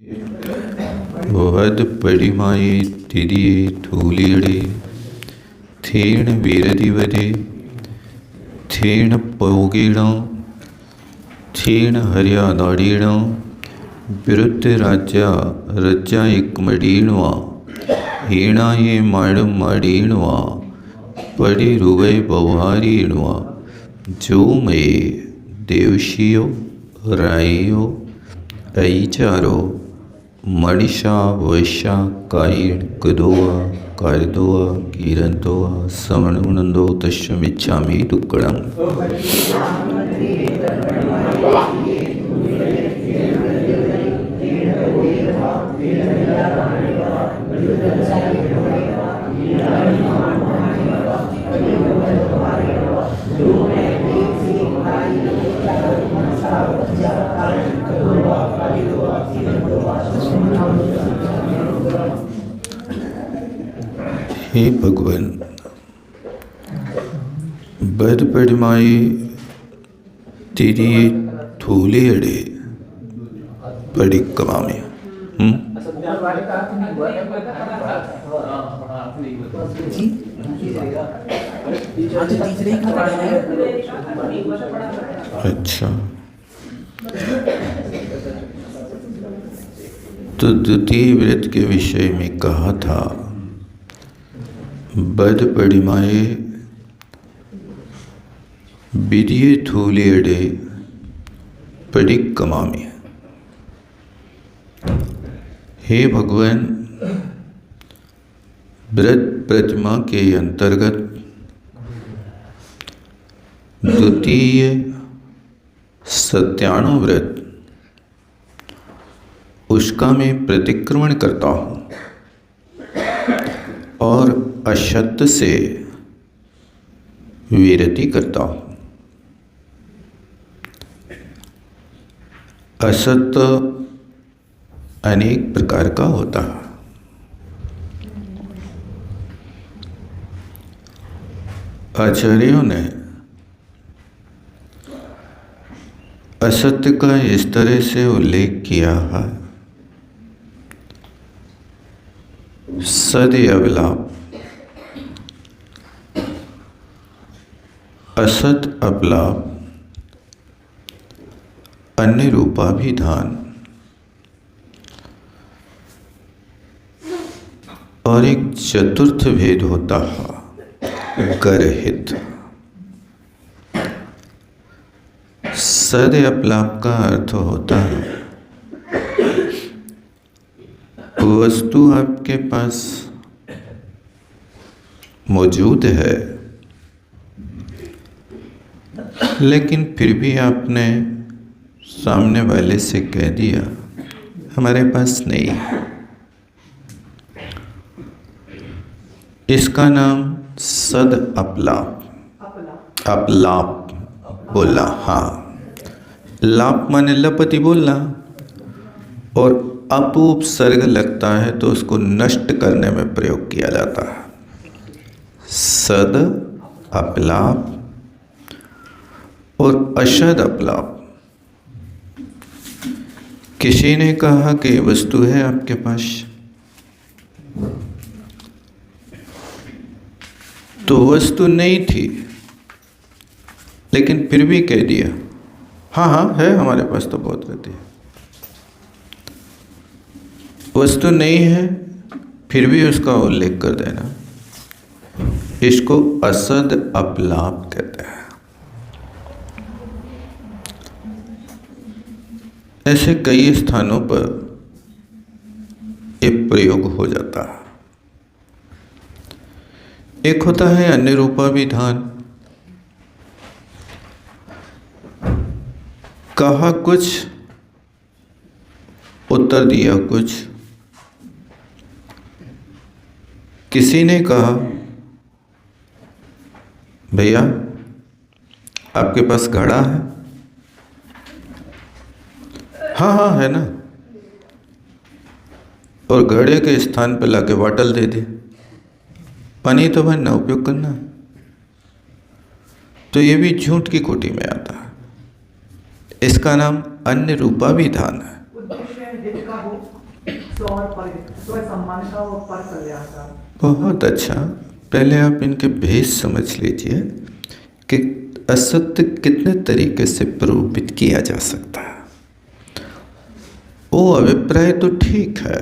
वद पडिमाये तिरिये धूलियडे थेण वीरदिवदे थेण पोगेण थेण हर्यादाडीण विरुद्ध राज्या रज्जा एक मडीणवा हेणाये माडम माडीणवा पडे रुवय बवारीणवा जो मये देवशियो रायो ऐचारो मणिषा वैशा कायीण कदोवा कारदोवा कीरंतोवा समणुनंदो तस्मिच्छामि दुक्कडम। हे भगवान, बद पडिमाये तिरिये धूलियडे पडिक्कमामे। अच्छा, तो द्वितीय व्रत के विषय में कहा था बद पडिमाये बिरिये धूलियडे पडिक्कमामे। हे भगवान, व्रत प्रतिमा के अंतर्गत द्वितीय सत्याणु व्रत उसका मैं प्रतिक्रमण करता हूँ और असत्य से विरति करता हूँ। असत्य अनेक प्रकार का होता है। आचार्यों ने असत्य का इस तरह से उल्लेख किया है, सद अवलाप, असत अपलाप, अन्य रूपाभिधान और एक चतुर्थ भेद होता है गर्हित। सद अपलाप का अर्थ होता है वस्तु आपके पास मौजूद है, लेकिन फिर भी आपने सामने वाले से कह दिया हमारे पास नहीं है। इसका नाम सद अपलाप, अपलाप बोला। हाँ, लाप माने लपति बोलना, और अप उपसर्ग लगता है तो उसको नष्ट करने में प्रयोग किया जाता है। सद अपलाप और अशद अपलाप। किसी ने कहा कि वस्तु है आपके पास, तो वस्तु नहीं थी, लेकिन फिर भी कह दिया हाँ हाँ है हमारे पास तो बहुत रहती है। वस्तु नहीं है फिर भी उसका उल्लेख कर देना, इसको असद अपलाप कहते हैं। ऐसे कई स्थानों पर एक प्रयोग हो जाता है। एक होता है अन्य रूपाभिधान। कहा कुछ, उत्तर दिया कुछ। किसी ने कहा भैया आपके पास घड़ा है? हाँ हाँ है ना। और घड़े के स्थान पर लाके बॉटल दे दी, पानी तो भरना, उपयोग करना। तो ये भी झूठ की कोटि में आता है। इसका नाम अन्य रूपाभिधान है। हो, स्व सम्मान का और पर कल्याण का। बहुत अच्छा। पहले आप इनके भेद समझ लीजिए कि असत्य कितने तरीके से प्ररूपित किया जा सकता है। वो अभिप्राय तो ठीक है,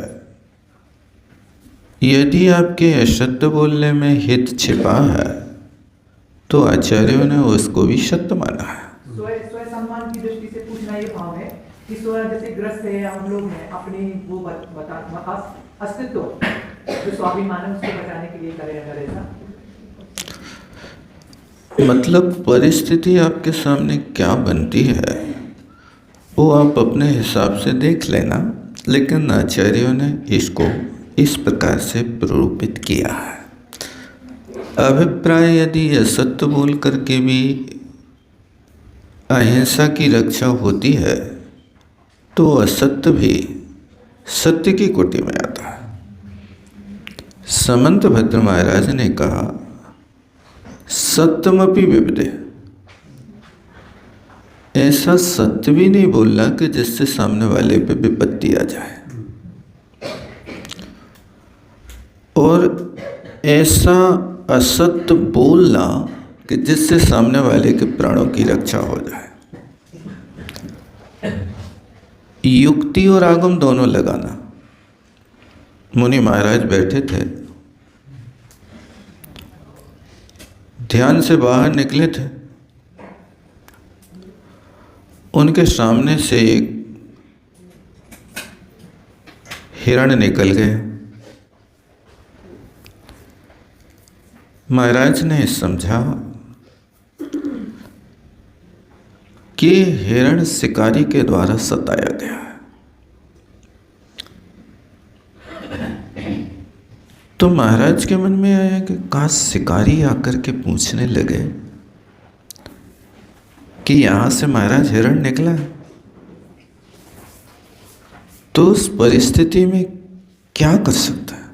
यदि आपके असत्य बोलने में हित छिपा है तो आचार्यों ने उसको भी सत्य माना है। स्व सम्मान की दृष्टि से पूछना ये भाव है कि स्व जैसे ग्रस्त है या हम लोग हैं, अपनी वो अस्तित्व जो स्वाभिमान है उसको बचाने के लिए करें अगर ऐसा, मतलब परिस्थिति आपके सामने क्या बनती है वो आप अपने हिसाब से देख लेना, लेकिन आचार्यों ने इसको इस प्रकार से प्ररूपित किया है। अभिप्राय यदि असत्य बोल करके भी अहिंसा की रक्षा होती है तो असत्य भी सत्य की कोटि में आता है। समंत भद्र महाराज ने कहा सत्यमपि विविदे, ऐसा सत्य भी नहीं बोलना कि जिससे सामने वाले पे विपत्ति आ जाए, और ऐसा असत्य बोलना कि जिससे सामने वाले के प्राणों की रक्षा हो जाए। युक्ति और आगम दोनों लगाना। मुनि महाराज बैठे थे, ध्यान से बाहर निकले थे, उनके सामने से एक हिरण निकल गए। महाराज ने समझा कि हिरण शिकारी के द्वारा सताया गया है। तो महाराज के मन में आया कि काश शिकारी आकर के पूछने लगे कि यहां से महाराज हिरण निकला है, तो उस परिस्थिति में क्या कर सकता है।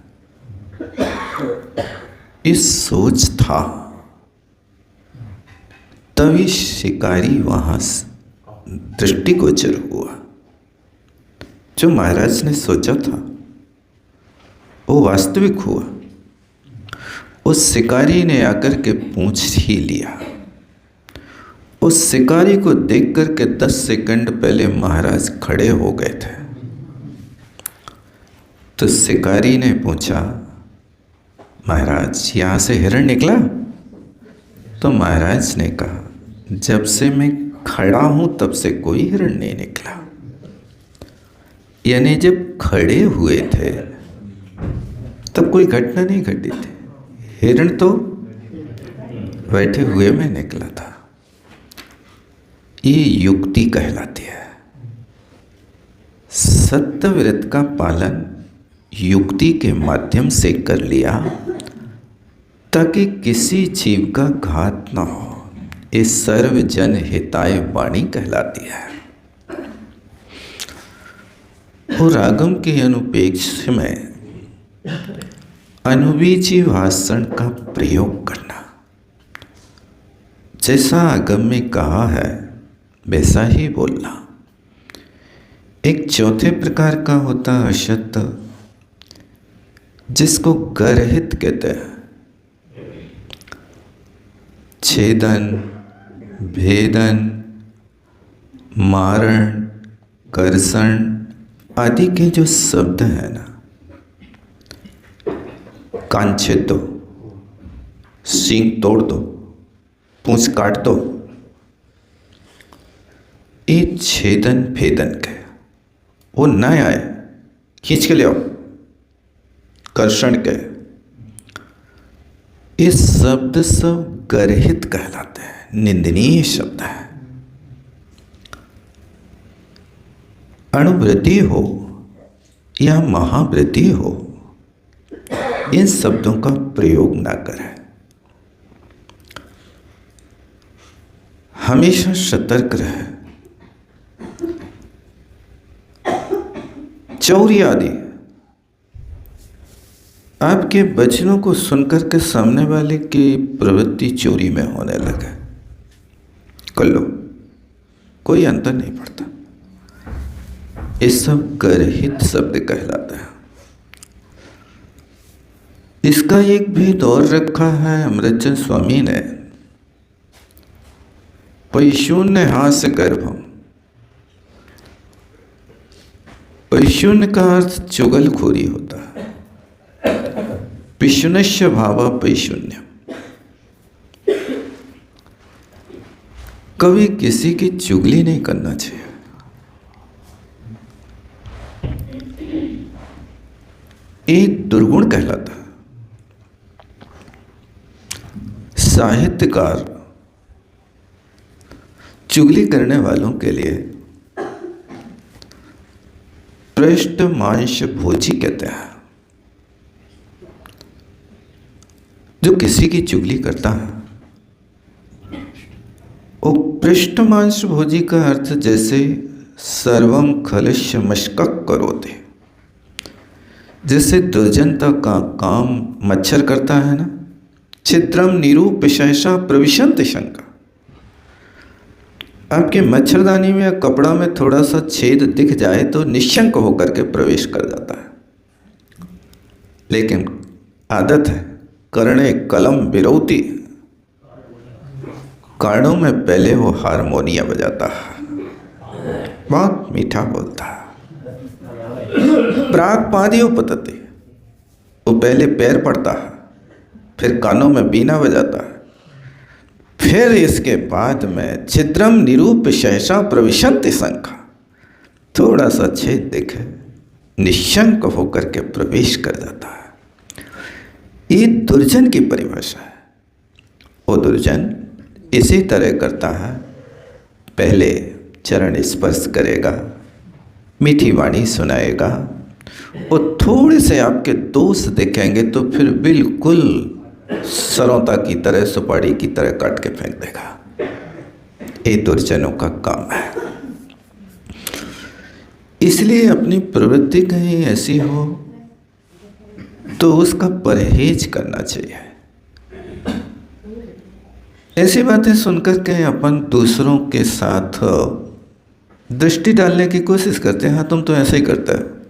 इस सोच था, तभी शिकारी वहां दृष्टिगोचर हुआ। जो महाराज ने सोचा था वो वास्तविक हुआ। उस शिकारी ने आकर के पूंछ ही लिया। उस शिकारी को देख करके 10 सेकंड पहले महाराज खड़े हो गए थे। तो शिकारी ने पूछा, महाराज यहाँ से हिरण निकला? तो महाराज ने कहा, जब से मैं खड़ा हूं तब से कोई हिरण नहीं निकला। यानी जब खड़े हुए थे तब कोई घटना नहीं घटी थी, हिरण तो बैठे हुए में निकला था। ये युक्ति कहलाती है। सत्यव्रत का पालन युक्ति के माध्यम से कर लिया ताकि किसी जीव का घात न हो। ये सर्वजन हिताय वाणी कहलाती है। और आगम के अनुपेक्ष में अनुबीजी भाषण का प्रयोग करना। जैसा आगम में कहा है वैसा ही बोलना। एक चौथे प्रकार का होता है असत्य, जिसको गर्हित कहते हैं। छेदन, भेदन, मारण, कर्षण आदि के जो शब्द हैं ना, कान छेद दो, सींग तोड़ दो, पूंछ काट दो, ये छेदन भेदन के, वो न आए खींच के ले आओ, कर्षण के, ये शब्द सब गर्हित कहलाते हैं, निंदनीय शब्द है। अणुवृद्धि हो या महावृद्धि हो, इन शब्दों का प्रयोग ना करें। हमेशा सतर्क रहे। चौरी आदि आपके वचनों को सुनकर के सामने वाले की प्रवृत्ति चोरी में होने लगे, कर लो, कोई अंतर नहीं पड़ता। ये सब गर्हित शब्द कहलाता है। इसका एक भेद और रखा है अमृतचंद स्वामी ने, पैशून्य हास्य गर्भम। पैशून्य का अर्थ चुगलखोरी होता है, पिशुनश्य भावा पैशून्य। कभी किसी की चुगली नहीं करना चाहिए। एक दुर्गुण कहलाता है। साहित्यकार चुगली करने वालों के लिए पृष्ठ मांस भोजी कहते हैं। जो किसी की चुगली करता है वो पृष्ठ मांस भोजी का अर्थ जैसे सर्वम खलस्य मशकक करोते, जैसे दुर्जनता का काम मच्छर करता है ना। छिद्रम निरूप सहसा प्रविशंत शंका। आपके मच्छरदानी में या कपड़ा में थोड़ा सा छेद दिख जाए तो निशंक होकर के प्रवेश कर जाता है। लेकिन आदत है करणे कलम बिरौती, कानों में पहले वो हारमोनिया बजाता है, बहुत मीठा बोलता है। प्राग पादियों पतते, वो पहले पैर पड़ता है, फिर कानों में बीना बजाता है, फिर इसके बाद में छिद्रम निरूप सहसा प्रविशंत शंका, थोड़ा सा छेद दिखे निशंक होकर के प्रवेश कर जाता है। ये दुर्जन की परिभाषा है। वो दुर्जन इसी तरह करता है, पहले चरण स्पर्श करेगा, मीठी वाणी सुनाएगा, और थोड़े से आपके दोष दिखेंगे तो फिर बिल्कुल सरौता की तरह, सुपारी की तरह काट के फेंक देगा। ये दुर्जनों का काम है। इसलिए अपनी प्रवृत्ति कहीं ऐसी हो तो उसका परहेज करना चाहिए। ऐसी बातें सुनकर के अपन दूसरों के साथ दृष्टि डालने की कोशिश करते हैं, हाँ तुम तो ऐसे ही करता है।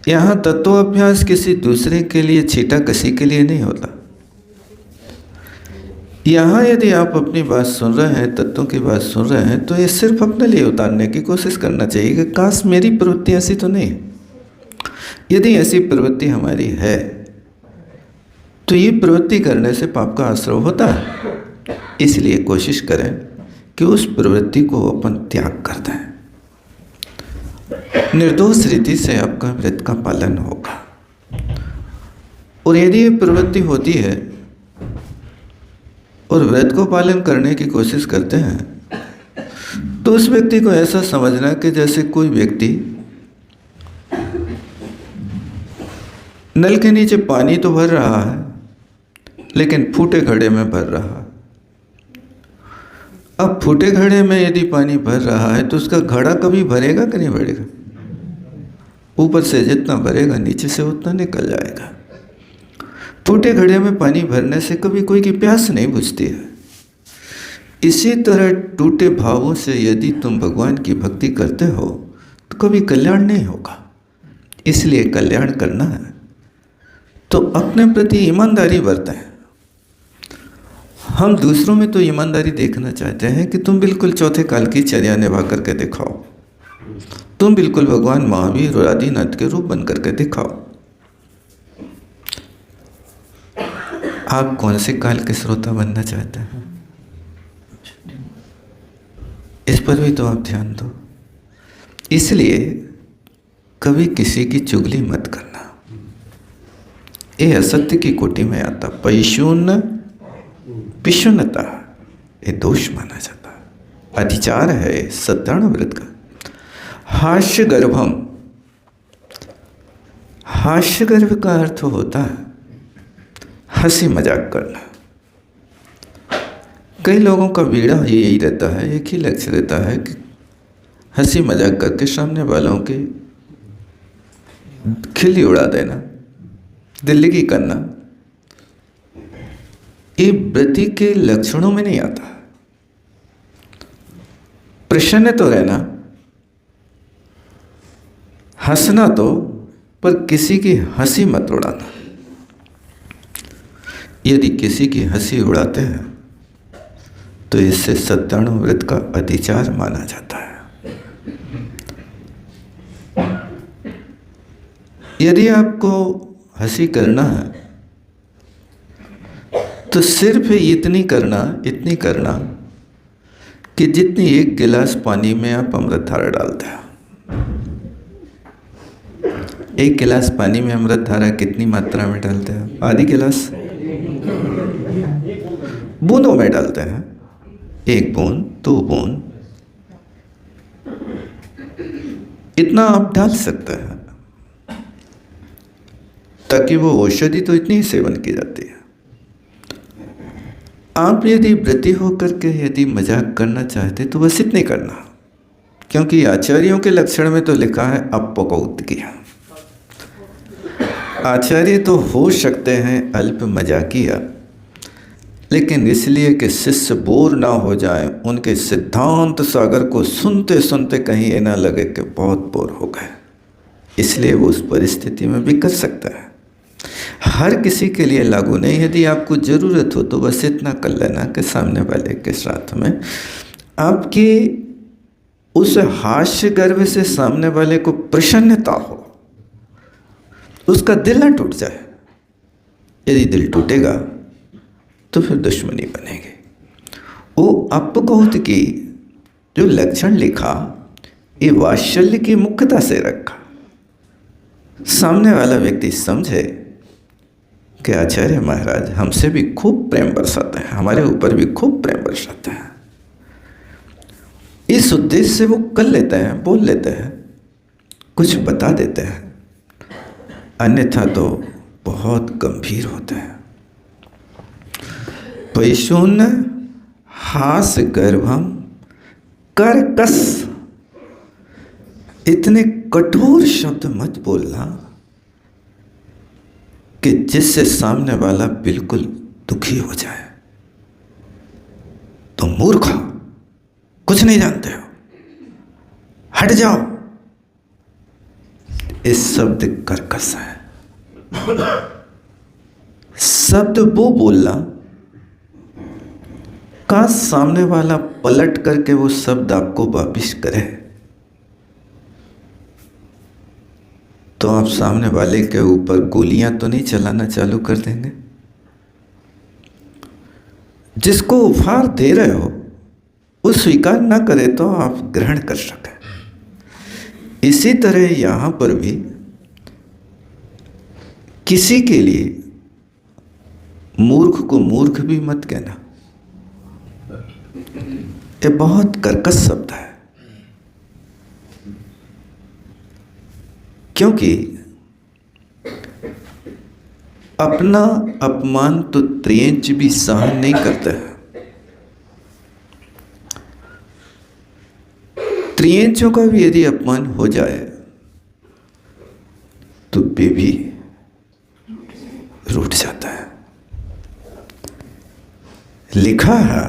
यहाँ तत्वाभ्यास किसी दूसरे के लिए, छीटा कसी के लिए नहीं होता। यहाँ यदि आप अपनी बात सुन रहे हैं, तत्वों की बात सुन रहे हैं, तो ये सिर्फ अपने लिए उतारने की कोशिश करना चाहिए कि काश मेरी प्रवृत्ति ऐसी तो नहीं। यदि ऐसी प्रवृत्ति हमारी है तो ये प्रवृत्ति करने से पाप का आश्रय होता है। इसलिए कोशिश करें कि उस प्रवृत्ति को अपन त्याग कर दें। निर्दोष रीति से आपका व्रत का पालन होगा। और यदि ये प्रवृत्ति होती है और व्रत को पालन करने की कोशिश करते हैं तो उस व्यक्ति को ऐसा समझना कि जैसे कोई व्यक्ति नल के नीचे पानी तो भर रहा है लेकिन फूटे घड़े में भर रहा है। अब फूटे घड़े में यदि पानी भर रहा है तो उसका घड़ा कभी भरेगा कि नहीं भरेगा? ऊपर से जितना भरेगा नीचे से उतना निकल जाएगा। फूटे घड़े में पानी भरने से कभी कोई की प्यास नहीं बुझती है। इसी तरह टूटे भावों से यदि तुम भगवान की भक्ति करते हो तो कभी कल्याण नहीं होगा। इसलिए कल्याण करना है तो अपने प्रति ईमानदारी बरतें। हम दूसरों में तो ईमानदारी देखना चाहते हैं कि तुम बिल्कुल चौथे काल की चर्या निभा करके दिखाओ, तुम बिल्कुल भगवान महावीर और आदिनाथ के रूप बन करके दिखाओ। आप कौन से काल के श्रोता बनना चाहते हैं, इस पर भी तो आप ध्यान दो। इसलिए कभी किसी की चुगली मत करना, ये असत्य की कोटि में आता। पैशून्य पिशुन्नता ये दोष माना जाता है, अधिचार है सत्याण व्रत का। हास्य गर्भम, हास्य गर्भ का अर्थ होता है हंसी मजाक करना। कई लोगों का बीड़ा यही रहता है, एक ही लक्ष्य रहता है कि हंसी मजाक करके सामने वालों की खिल्ली उड़ा देना, दिल्ली करना। ये व्रति के लक्षणों में नहीं आता। प्रसन्न तो रहना, हंसना तो, पर किसी की हंसी मत उड़ाना। यदि किसी की हंसी उड़ाते हैं तो इससे सत्ताणु व्रत का अतिचार माना जाता है। यदि आपको हंसी करना है तो सिर्फ इतनी करना कि जितनी एक गिलास पानी में आप अमृतधारा डालते हैं। एक गिलास पानी में अमृतधारा कितनी मात्रा में डालते हैं? आधी गिलास। बूंदों में डालते हैं, 1 बूंद 2 बूंद, इतना आप डाल सकते हैं ताकि वो औषधि तो इतनी ही सेवन की जाती है। आप यदि व्रती होकर के यदि मजाक करना चाहते तो बस इतने करना, क्योंकि आचार्यों के लक्षण में तो लिखा है अपकौतुकिया। आचार्य तो हो सकते हैं अल्प मजाकिया, लेकिन इसलिए कि शिष्य बोर ना हो जाए, उनके सिद्धांत सागर को सुनते सुनते कहीं ये ना लगे कि बहुत बोर हो गए, इसलिए वो उस परिस्थिति में भी कर सकता है। हर किसी के लिए लागू नहीं। यदि आपको ज़रूरत हो तो बस इतना कर लेना कि सामने वाले के साथ में आपकी उस हास्य गर्भ से सामने वाले को प्रसन्नता हो, उसका दिल ना टूट जाए। यदि दिल टूटेगा तो फिर दुश्मनी बनेगी। वो अपकौत की जो लक्षण लिखा, ये वात्सल्य की मुख्यता से रखा। सामने वाला व्यक्ति समझे कि आचार्य महाराज हमसे भी खूब प्रेम बरसाते हैं, हमारे ऊपर भी खूब प्रेम बरसाते हैं। इस उद्देश्य से वो कर लेते हैं, बोल लेते हैं, कुछ बता देते हैं, अन्यथा तो बहुत गंभीर होते हैं। पैशून्य हास गर्भम कर्कश, इतने कठोर शब्द मत बोलना कि जिससे सामने वाला बिल्कुल दुखी हो जाए। तुम मूर्ख हो, कुछ नहीं जानते हो, हट जाओ। इस शब्द कर्कश है। शब्द वो बोलना का सामने वाला पलट करके वो शब्द आपको वापिस करे तो आप सामने वाले के ऊपर गोलियां तो नहीं चलाना चालू कर देंगे। जिसको उपहार दे रहे हो वो स्वीकार ना करे तो आप ग्रहण कर सकें। इसी तरह यहां पर भी किसी के लिए मूर्ख को मूर्ख भी मत कहना। ये बहुत कर्कश शब्द है, क्योंकि अपना अपमान तो त्रियंच भी सहन नहीं करता है। त्रियंचों का भी यदि अपमान हो जाए तो वे भी रूठ जाता है। लिखा है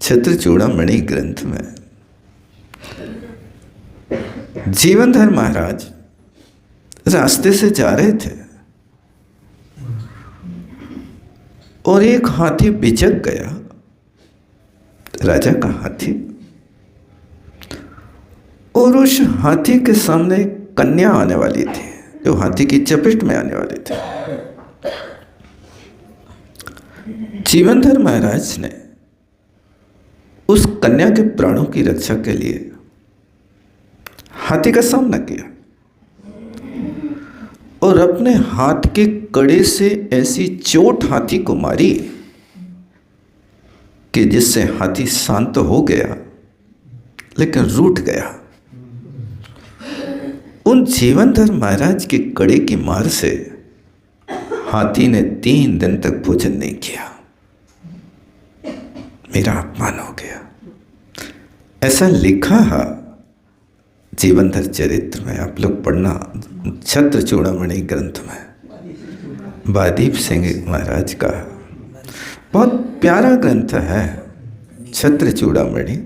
छत्रचूड़ामणि ग्रंथ में, जीवनधर महाराज रास्ते से जा रहे थे और एक हाथी बिचक गया, राजा का हाथी, और उस हाथी के सामने एक कन्या आने वाली थी जो हाथी की चपेट में आने वाली थी। जीवनधर महाराज ने उस कन्या के प्राणों की रक्षा के लिए हाथी का सामना किया और अपने हाथ के कड़े से ऐसी चोट हाथी को मारी कि जिससे हाथी शांत हो गया लेकिन रूठ गया। उन जीवनधर महाराज के कड़े की मार से हाथी ने 3 दिन तक भोजन नहीं किया। मेरा अपमान हो गया, ऐसा लिखा है जीवनधर चरित्र में। आप लोग पढ़ना, छत्रचूड़ामणि ग्रंथ में बादीप सिंह महाराज का बहुत प्यारा ग्रंथ है छत्रचूड़ामणि।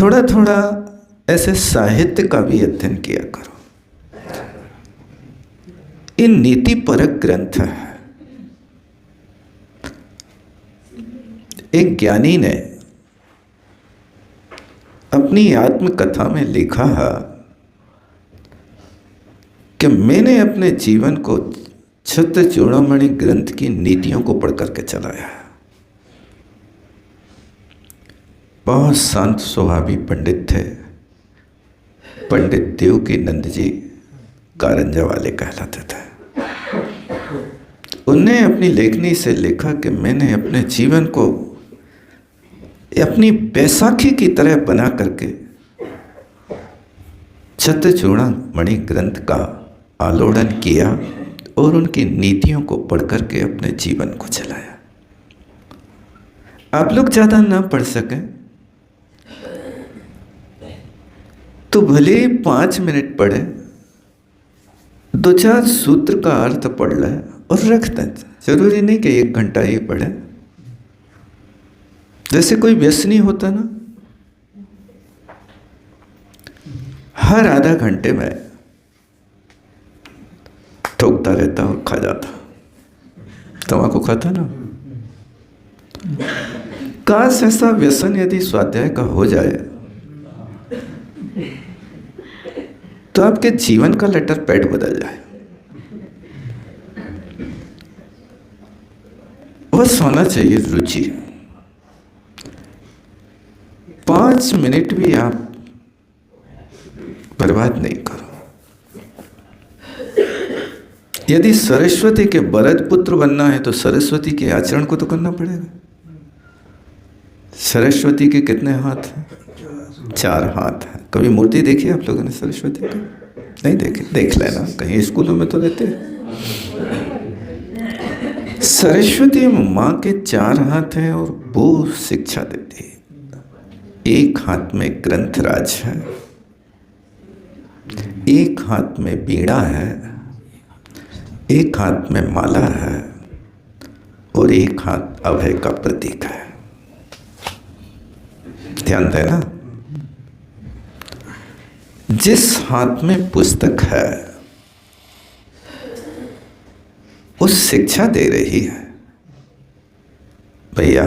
थोड़ा थोड़ा ऐसे साहित्य का भी अध्ययन किया करो। ये नीति परक ग्रंथ है। एक ज्ञानी ने अपनी आत्मकथा में लिखा है कि मैंने अपने जीवन को छत्र चूड़ामणि ग्रंथ की नीतियों को पढ़ करके चलाया है। बहुत शांत स्वभावी पंडित थे। पंडित देवकीनंद जी कारंजा वाले कहलाते थे। उन्होंने अपनी लेखनी से लिखा कि मैंने अपने जीवन को अपनी बैसाखी की तरह बना करके छत्र चूड़ामणि ग्रंथ का आलोड़न किया और उनकी नीतियों को पढ़ करके अपने जीवन को चलाया। आप लोग ज़्यादा ना पढ़ सकें तो भले 5 मिनट पढ़े, 2-4 सूत्र का अर्थ पढ़ लें और रख दें। जरूरी नहीं कि 1 घंटा ही पढ़े। जैसे कोई व्यसनी होता ना, हर आधा घंटे में ठोकता रहता और खा जाता। तंबाकू खाता ना। काश ऐसा व्यसन यदि स्वाध्याय का हो जाए तो आपके जीवन का लेटर पैड बदल जाए। बस होना चाहिए रुचि। 5 मिनट भी आप बर्बाद नहीं करो। यदि सरस्वती के वरद पुत्र बनना है तो सरस्वती के आचरण को तो करना पड़ेगा। सरस्वती के कितने हाथ हैं? 4 हाथ हैं। कभी मूर्ति देखी आप लोगों ने सरस्वती की? नहीं देखी? देख लेना, कहीं स्कूलों में तो रहते हैं। सरस्वती माँ के 4 हाथ हैं और वो शिक्षा देती है। एक हाथ में ग्रंथराज है, एक हाथ में वीणा है, एक हाथ में माला है और एक हाथ अभय का प्रतीक है। ध्यान देना, जिस हाथ में पुस्तक है वो शिक्षा दे रही है। भैया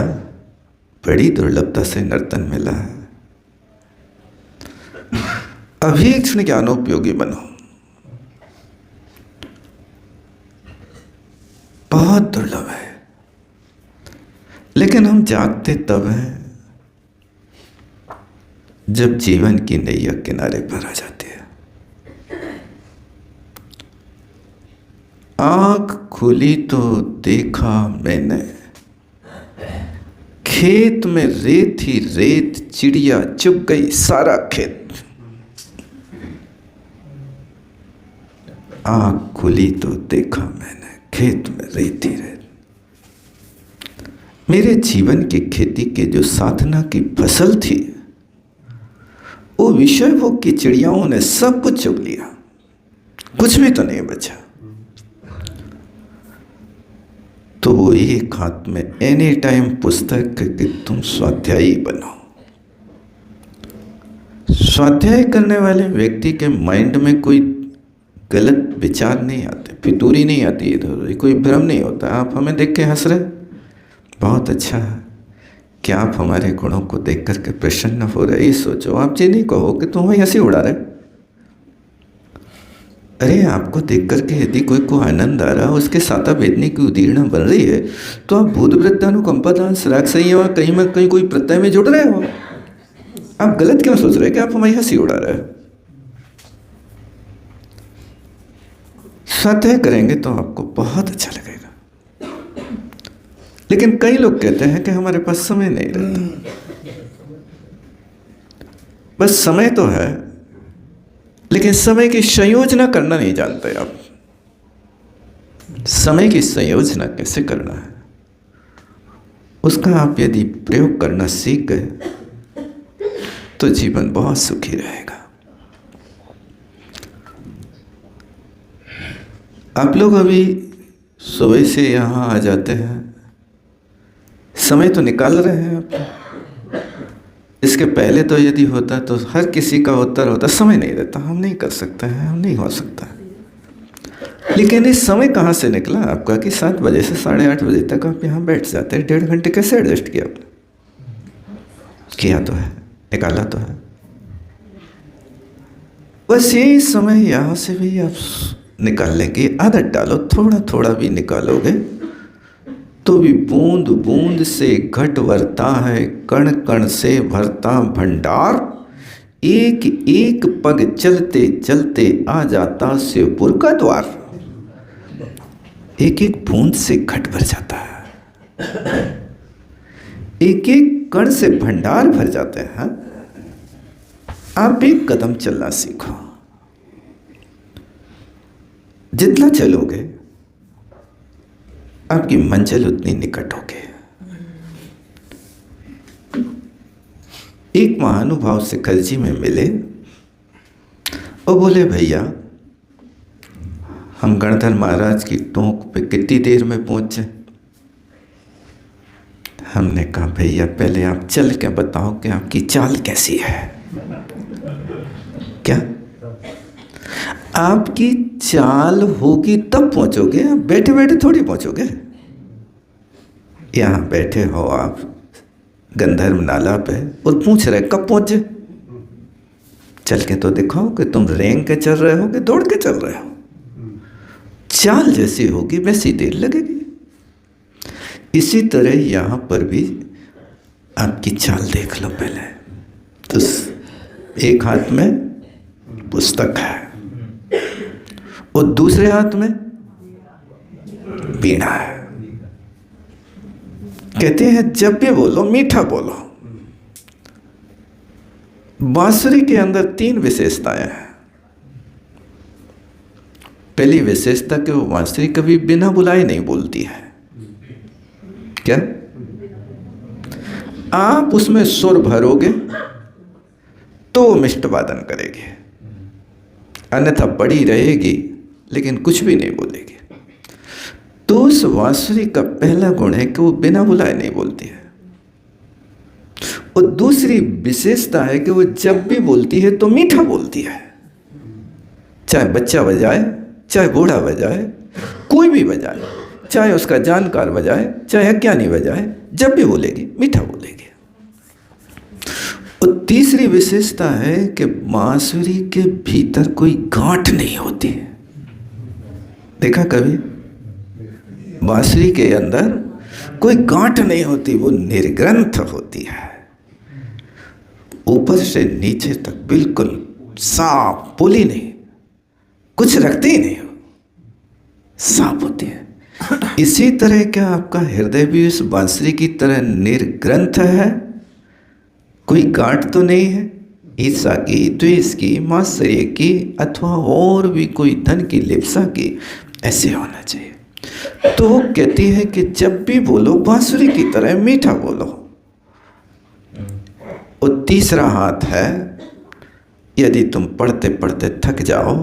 बड़ी दुर्लभता से नर्तन मिला है। अभी एक क्षण ज्ञानोपयोगी बनो। बहुत दुर्लभ है, लेकिन हम जागते तब हैं जब जीवन की नैया किनारे पर आ जाती है। आंख खुली तो देखा मैंने, खेत में रेत ही रेत, चिड़िया चुग गई सारा खेत। आंख खुली तो देखा मैंने, खेत में रेत ही रेत। मेरे जीवन की खेती के जो साधना की फसल थी, वो विषय भोग की चिड़ियाओं ने सब कुछ चुग लिया, कुछ भी तो नहीं बचा। तो वो एक हाथ में एनी टाइम पुस्तक कि तुम स्वाध्यायी बनो। स्वाध्याय करने वाले व्यक्ति के माइंड में कोई गलत विचार नहीं आते, फितूरी नहीं आती, इधर कोई भ्रम नहीं होता। आप हमें देख के हंस रहे, बहुत अच्छा है। क्या आप हमारे गुणों को देख करके प्रसन्न हो रहे? ये सोचो, आप ये नहीं कहो कि तुम हंसी उड़ा रहे। अरे आपको देख करके यदि कोई को आनंद आ रहा है, उसके साता वेदनी की उदीर्णा बन रही है, तो आप भूत वृत्तानुकंपादान राग संयम कहीं में कहीं कोई प्रत्यय में जुड़ रहे हो। आप गलत क्यों सोच रहे हैं कि आप हमारी हंसी उड़ा रहे हैं? स्वाध्याय करेंगे तो आपको बहुत अच्छा लगेगा। लेकिन कई लोग कहते हैं कि हमारे पास समय नहीं रहता। बस समय तो है, लेकिन समय की संयोजना करना नहीं जानते आप। समय की संयोजना कैसे करना है, उसका आप यदि प्रयोग करना सीख गए तो जीवन बहुत सुखी रहेगा। आप लोग अभी सुबह से यहाँ आ जाते हैं, समय तो निकाल रहे हैं आप, इसके पहले तो यदि होता तो हर किसी का उत्तर होता समय नहीं रहता, हम नहीं कर सकते हैं, हम नहीं हो सकता। लेकिन इस समय कहाँ से निकला आपका कि 7 बजे से 8:30 बजे तक आप यहाँ बैठ जाते हैं? 1.5 घंटे कैसे एडजस्ट किया आपने? किया तो है, निकाला तो है। बस यही समय यहाँ से भी आप निकालने की आदत डालो। थोड़ा थोड़ा भी निकालोगे तो भी बूंद बूंद से घट भरता है, कण कण से भरता भंडार। एक एक पग चलते चलते आ जाता शिवपुर का द्वार। एक एक बूंद से घट भर जाता है, एक एक कण से भंडार भर जाते हैं। आप एक कदम चलना सीखो। जितना चलोगे आपकी मंजिल उतनी निकट होगी। एक महानुभाव शिखर जी में मिले और बोले, भैया हम गणधर महाराज की टोंक पे कितनी देर में पहुंचे? हमने कहा, भैया पहले आप चल के बताओ कि आपकी चाल कैसी है। क्या आपकी चाल होगी तब पहुंचोगे, आप बैठे बैठे थोड़ी पहुंचोगे। यहां बैठे हो आप गंधर्व नाला पे और पूछ रहे कब पहुंचे। चल के तो दिखाओ कि तुम रेंग के चल रहे हो कि दौड़ के चल रहे हो। चाल जैसी होगी वैसी देर लगेगी। इसी तरह यहां पर भी आपकी चाल देख लो पहले। तो एक हाथ में पुस्तक है और दूसरे हाथ में वीणा है। कहते हैं जब भी बोलो मीठा बोलो। बांसुरी के अंदर 3 विशेषताएं हैं। पहली विशेषता कि वो बांसुरी कभी बिना बुलाए नहीं बोलती है। क्या आप उसमें सुर भरोगे तो वो मिष्ट वादन करेगी, अन्यथा पड़ी रहेगी लेकिन कुछ भी नहीं बोलेगी। तो उस बांसुरी का पहला गुण है कि वो बिना बुलाए नहीं बोलती है। और दूसरी विशेषता है कि वो जब भी बोलती है तो मीठा बोलती है। चाहे बच्चा बजाए, चाहे बूढ़ा बजाए, कोई भी बजाए, चाहे उसका जानकार बजाए, चाहे अज्ञानी बजाए, जब भी बोलेगी मीठा बोलेगी। और तीसरी विशेषता है कि बांसुरी के भीतर कोई गांठ नहीं होती। देखा कभी? बांसुरी के अंदर कोई गांठ नहीं होती, वो निर्ग्रंथ होती है। ऊपर से नीचे तक बिल्कुल साफ, पुली नहीं, कुछ रखते ही नहीं हो, साफ होती है। इसी तरह क्या आपका हृदय भी उस बांसुरी की तरह निर्ग्रंथ है? कोई गांठ तो नहीं है ईर्ष्या की, द्वेष की, मात्सर्य की अथवा और भी कोई धन की लिप्सा की। ऐसे होना चाहिए। तो वो कहती है कि जब भी बोलो बांसुरी की तरह मीठा बोलो। और तीसरा हाथ है, यदि तुम पढ़ते पढ़ते थक जाओ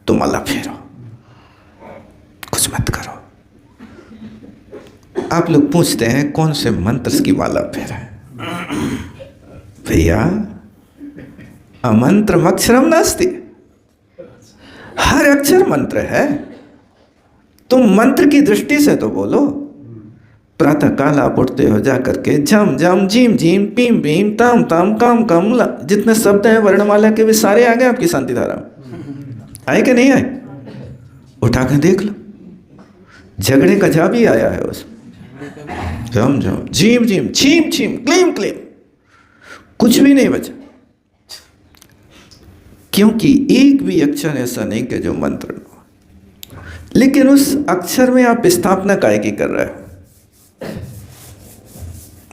तो माला फेरो, कुछ मत करो। आप लोग पूछते हैं कौन से मंत्र की माला फेरे? भैया अमंत्र अक्षरम नास्ति, हर अक्षर मंत्र है। तुम मंत्र की दृष्टि से तो बोलो। प्रातः काल आप उठते हो जा करके झम झम झीम झीम पीम पीम ताम ताम काम काम, जितने शब्द हैं वर्णमाला के भी सारे आ गए आपकी शांति धारा में। आए कि नहीं आए? उठा के देख लो। झगड़े का झा भी आया है उसमें। झम झम झीम झीम छीम छीम क्लीम क्लीम, कुछ भी नहीं बचा। क्योंकि एक भी अक्षर ऐसा नहीं कि जो मंत्र न हो। लेकिन उस अक्षर में आप स्थापना काय की कर रहे हो?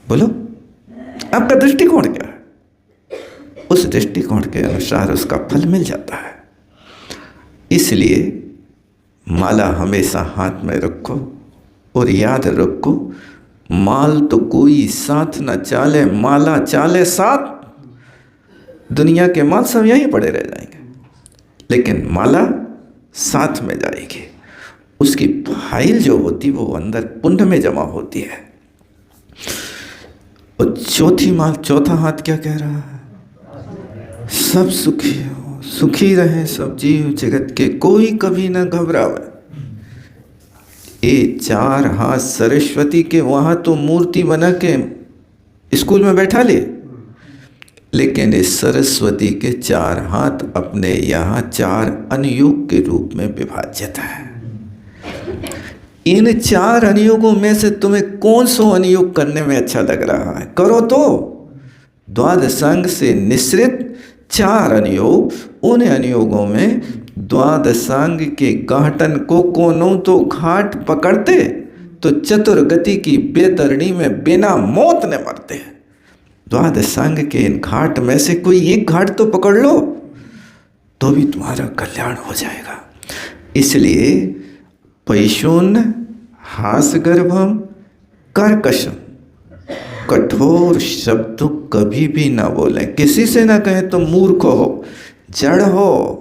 बोलो, आपका दृष्टिकोण क्या है? उस दृष्टिकोण के अनुसार उसका फल मिल जाता है। इसलिए माला हमेशा हाथ में रखो और याद रखो, माल तो कोई साथ न चाले, माला चाले साथ। दुनिया के माल सब यहीं पड़े रह जाएंगे, लेकिन माला साथ में जाएगी। उसकी फाइल जो होती वो अंदर पुण्य में जमा होती है। और चौथा हाथ क्या कह रहा है? सब सुखी हो, सुखी रहे सब जीव जगत के, कोई कभी न घबरावे। ये 4 हाथ सरस्वती के वहां तो मूर्ति बना के स्कूल में बैठा ले, लेकिन इस सरस्वती के 4 हाथ अपने यहाँ 4 अनुयोग के रूप में विभाजित है। इन 4 अनुयोगों में से तुम्हें कौन सा अनुयोग करने में अच्छा लग रहा है? करो तो। द्वादशांग से निश्रित 4 अनुयोग, उन अनुयोगों में द्वादशांग के गांठन को कोनों तो घाट पकड़ते तो चतुर्गति की बेतरणी में बिना मौत ने मरते। द्वादशांग के इन घाट में से कोई एक घाट तो पकड़ लो तो भी तुम्हारा कल्याण हो जाएगा। इसलिए पैशून्य हासगर्भम कर्कशम, कठोर शब्द कभी भी ना बोलें। किसी से ना कहें तो मूर्ख हो, जड़ हो,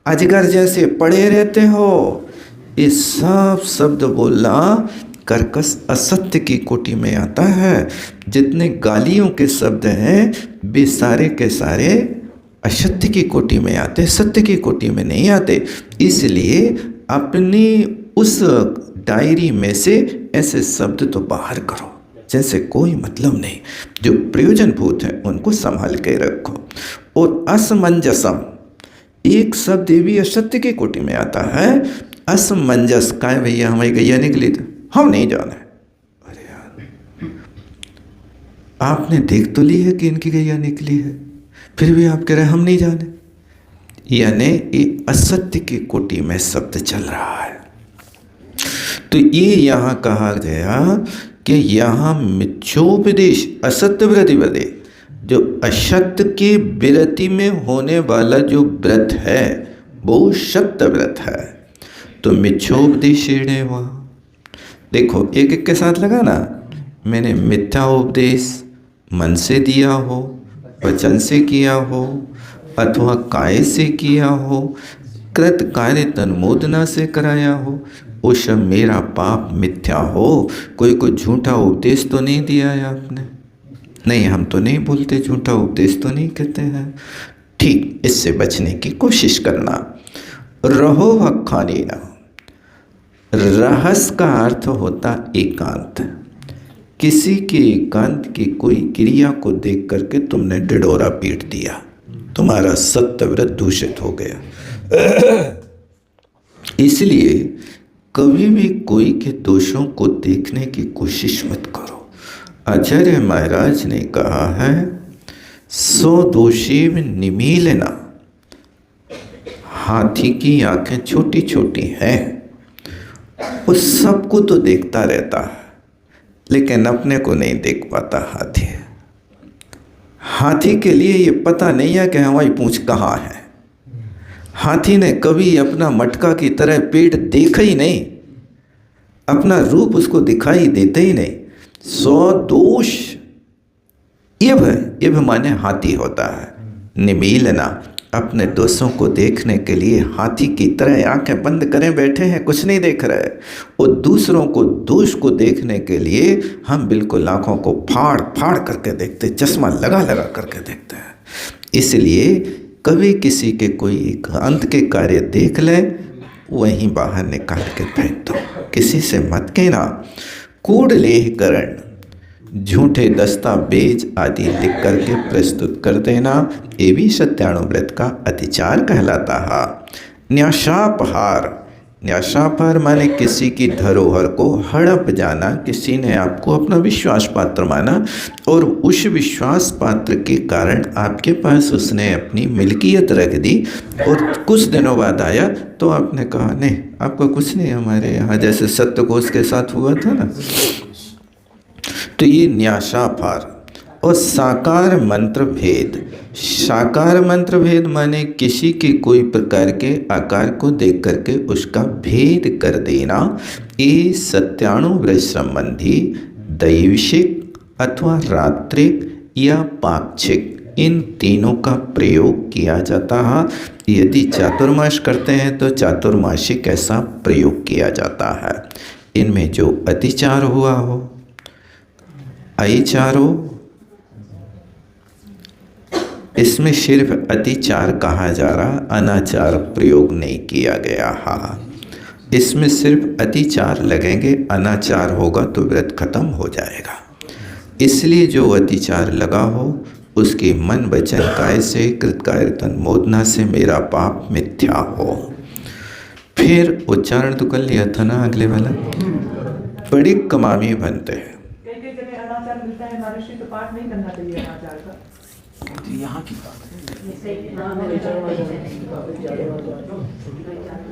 अजगर जैसे पड़े रहते हो। ये सब शब्द बोलना कर्कश असत्य की कोटि में आता है। जितने गालियों के शब्द हैं वे सारे के सारे असत्य की कोटि में आते, सत्य की कोटि में नहीं आते। इसलिए अपनी उस डायरी में से ऐसे शब्द तो बाहर करो जैसे कोई मतलब नहीं। जो प्रयोजनभूत है उनको संभाल के रखो। और असमंजसम, एक शब्द ये भी असत्य की कोटि में आता है। असमंजस का है भैया, हमारी गैया निकली तो हम नहीं जाने। अरे यार, आपने देख तो ली है कि इनकी गैया निकली है, फिर भी आप कह रहे हैं हम नहीं जाने। यानी ये असत्य की कोटि में शब्द चल रहा है। तो ये यहाँ कहा गया कि यहाँ मिथ्योपदेश असत्य व्रति व्रते, जो असत्य के विरति में होने वाला जो व्रत है वो सत्य व्रत है। तो मिथ्योपदेशेण वहाँ देखो एक एक के साथ लगा ना। मैंने मिथ्या उपदेश मन से दिया हो, वचन से किया हो, अथवा काय से किया हो, कृत कार्य तन्मोदना से कराया हो, वो सब मेरा पाप मिथ्या हो। कोई झूठा उपदेश तो नहीं दिया है आपने? नहीं, हम तो नहीं बोलते, झूठा उपदेश तो नहीं कहते हैं। ठीक, इससे बचने की कोशिश करना। रहो भक्खानी ना, रहस्य का अर्थ होता एकांत। किसी के एकांत की कोई क्रिया को देख करके तुमने डिडोरा पीट दिया, तुम्हारा सत्यव्रत दूषित हो गया। इसलिए कभी भी कोई के दोषों को देखने की कोशिश मत करो। आचार्य महाराज ने कहा है, सो दोषी में निमीलना। हाथी की आंखें छोटी छोटी हैं, वो सबको तो देखता रहता है लेकिन अपने को नहीं देख पाता। हाथी के लिए ये पता नहीं है कि हमारी पूंछ कहाँ है। हाथी ने कभी अपना मटका की तरह पेट देखा ही नहीं, अपना रूप उसको दिखाई देते ही नहीं। स्वदोष इव माने हाथी होता है। निमीलना, अपने दोषों को देखने के लिए हाथी की तरह आंखें बंद करें बैठे हैं, कुछ नहीं देख रहे। और दूसरों को दोष को देखने के लिए हम बिल्कुल आंखों को फाड़ फाड़ करके देखते, चश्मा लगा लगा करके देखते हैं। इसलिए कभी किसी के कोई अंत के कार्य देख ले, वहीं बाहर निकाल के फेंक दो, किसी से मत कहना। कूड़लेहकरण, झूठे दस्तावेज आदि लिख करके प्रस्तुत कर देना, ये भी सत्यानुव्रत का अतिचार कहलाता है। न्यासापहार, न्यासापहार माने किसी की धरोहर को हड़प जाना। किसी ने आपको अपना विश्वास पात्र माना और उस विश्वास पात्र के कारण आपके पास उसने अपनी मिल्कियत रख दी और कुछ दिनों बाद आया तो आपने कहा नहीं, आपका कुछ नहीं, हमारे यहाँ जैसे सत्यघोष के साथ हुआ था ना। तो ये न्यासापहार। और साकार मंत्र भेद, साकार मंत्र भेद माने किसी के कोई प्रकार के आकार को देख करके उसका भेद कर देना। ये सत्यानुव्रत संबंधी दैविक अथवा रात्रिक या पाक्षिक, इन तीनों का प्रयोग किया जाता है। यदि चातुर्मास करते हैं तो चातुर्मासिक ऐसा प्रयोग किया जाता है। इनमें जो अतिचार हुआ हो, अतिचार हो, इसमें सिर्फ अतिचार कहा जा रहा, अनाचार प्रयोग नहीं किया गया। हाँ, इसमें सिर्फ अतिचार लगेंगे, अनाचार होगा तो व्रत खत्म हो जाएगा। इसलिए जो अतिचार लगा हो उसके मन वचन काय से कृतकायतन मोदना से मेरा पाप मिथ्या हो। फिर उच्चारण तो कर लिया था ना अगले वाला, बड़ी कमामी बनते हैं। कई कई जगह अनाचार मिलता है, महर्षि तो पाठ नहीं करना चाहिए अनाचार का। यहाँ की बात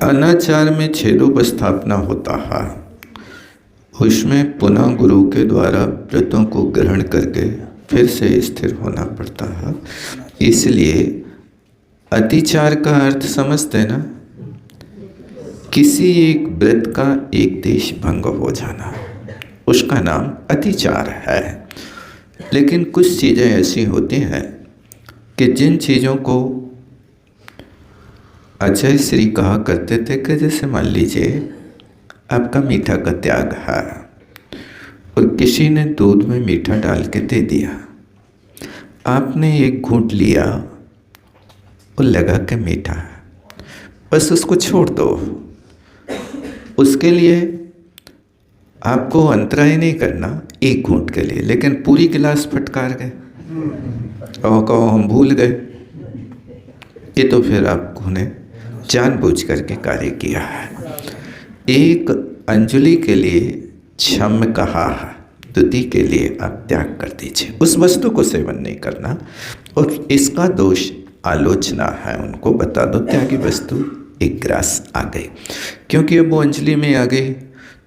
अनाचार में छेदोपस्थापना होता है, उसमें पुनः गुरु के द्वारा व्रतों को ग्रहण करके फिर से स्थिर होना पड़ता है। इसलिए अतिचार का अर्थ समझते ना, किसी एक व्रत का एक देश भंग हो जाना, उसका नाम अतिचार है। लेकिन कुछ चीज़ें ऐसी होती हैं कि जिन चीज़ों को अजय श्री कहा करते थे कि जैसे मान लीजिए आपका मीठा का त्याग है और किसी ने दूध में मीठा डाल के दे दिया, आपने एक घूंट लिया और लगा के मीठा है, बस उसको छोड़ दो। उसके लिए आपको अंतराय नहीं करना एक घूंट के लिए, लेकिन पूरी गिलास फटकार गए और कहो हम भूल गए, ये तो फिर आपने जानबूझ करके कार्य किया है। एक अंजलि के लिए क्षम कहा है, द्वितीय के लिए आप त्याग कर दीजिए, उस वस्तु को सेवन नहीं करना। और इसका दोष आलोचना है, उनको बता दो त्यागी वस्तु एक ग्रास आ गई, क्योंकि अब वो अंजलि में आ गई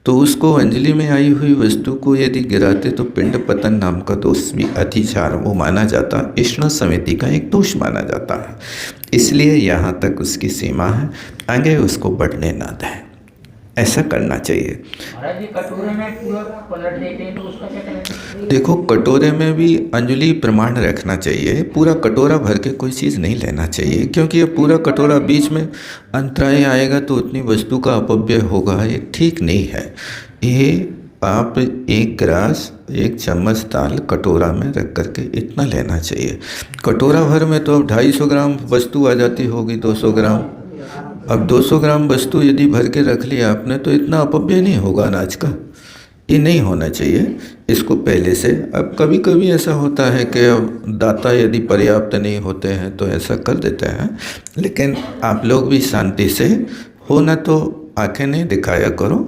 तो उसको अंजलि में आई हुई वस्तु को यदि गिराते तो पिंड पतन नाम का दोष भी अतिचार वो माना जाता, इष्ण समिति का एक दोष माना जाता है। इसलिए यहाँ तक उसकी सीमा है, आगे उसको बढ़ने ना दें, ऐसा करना चाहिए। महाराज जी कटोरे में पूरा पलट देते हैं तो उसका क्या करें? देखो, कटोरे में भी अंजलि प्रमाण रखना चाहिए, पूरा कटोरा भर के कोई चीज़ नहीं लेना चाहिए, क्योंकि ये पूरा कटोरा बीच में अंतराय आएगा तो उतनी वस्तु का अपव्यय होगा, ये ठीक नहीं है। ये आप एक गिलास एक चम्मच दाल कटोरा में रख करके इतना लेना चाहिए। कटोरा भर में तो अब 250 ग्राम वस्तु आ जाती होगी, 200 ग्राम। अब 200 ग्राम वस्तु यदि भर के रख लिया आपने तो इतना अपव्यय नहीं होगा अनाज का, ये नहीं होना चाहिए। इसको पहले से, अब कभी कभी ऐसा होता है कि अब दाता यदि पर्याप्त नहीं होते हैं तो ऐसा कर देते हैं, लेकिन आप लोग भी शांति से हो ना तो आंखें नहीं दिखाया करो,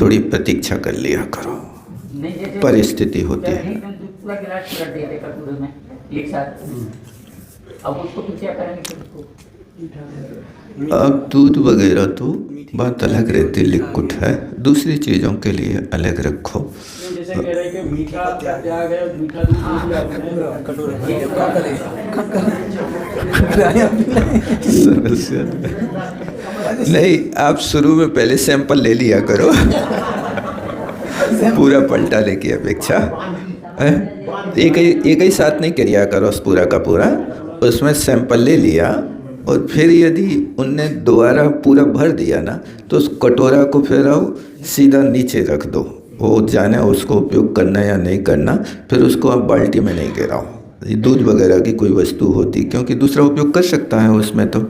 थोड़ी प्रतीक्षा कर लिया करो, परिस्थिति होती है। पूरा गिलास पलट देते कटोरे में एक साथ, अब उसको तो क्या करेंगे? अब दूध वगैरह तो बात अलग रहती, लिक्विड है, दूसरी चीज़ों के लिए अलग रखो। जैसे कह रहे हैं कि मीठा त्याग है, मीठा दूध भी आपने कटोरे नहीं, आप शुरू में पहले सैंपल ले लिया करो पूरा पलटाने की अपेक्षा एक ही साथ नहीं करिया करो पूरा का पूरा, उसमें सैंपल ले लिया और फिर यदि उनने दोबारा पूरा भर दिया ना तो उस कटोरा को फिर आओ सीधा नीचे रख दो, वो जाने उसको उपयोग करना या नहीं करना, फिर उसको आप बाल्टी में नहीं गिराओ। दूध वगैरह की कोई वस्तु होती, क्योंकि दूसरा उपयोग कर सकता है उसमें तो,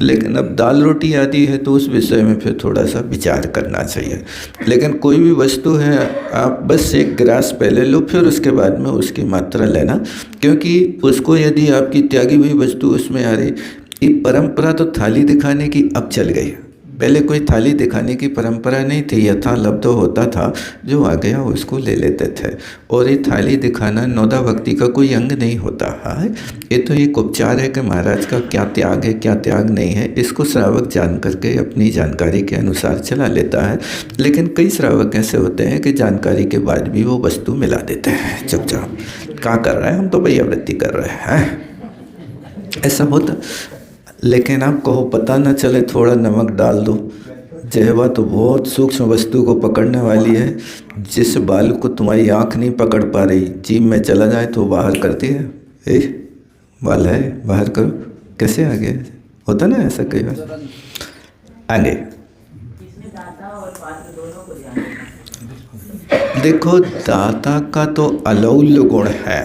लेकिन अब दाल रोटी आती है तो उस विषय में फिर थोड़ा सा विचार करना चाहिए। लेकिन कोई भी वस्तु है आप बस एक गिलास पहले लो, फिर उसके बाद में उसकी मात्रा लेना, क्योंकि उसको यदि आपकी त्यागी हुई वस्तु उसमें आ रही, ये परंपरा तो थाली दिखाने की अब चल गई, पहले कोई थाली दिखाने की परंपरा नहीं थी, यथालब्ध होता था, जो आ गया उसको ले लेते थे। और ये थाली दिखाना नौदा भक्ति का कोई अंग नहीं होता है, ये तो एक उपचार है कि महाराज का क्या त्याग है क्या त्याग नहीं है, इसको श्रावक जान करके अपनी जानकारी के अनुसार चला लेता है। लेकिन कई श्रावक ऐसे होते हैं कि जानकारी के बाद भी वो वस्तु मिला देते हैं, चुपचाप क्या कर रहे हैं, हम तो भैया वृत्ति कर रहे हैं, ऐसा होता। लेकिन आप कहो पता न चले, थोड़ा नमक डाल दो, जहवा तो बहुत सूक्ष्म वस्तु को पकड़ने वाली है, जिस बाल को तुम्हारी आँख नहीं पकड़ पा रही, जीभ में चला जाए तो बाहर करती है, बाल है बाहर करो, कैसे आ गया, होता ना ऐसा कई बार। आगे देखो, दाता का तो अलौल गुण है,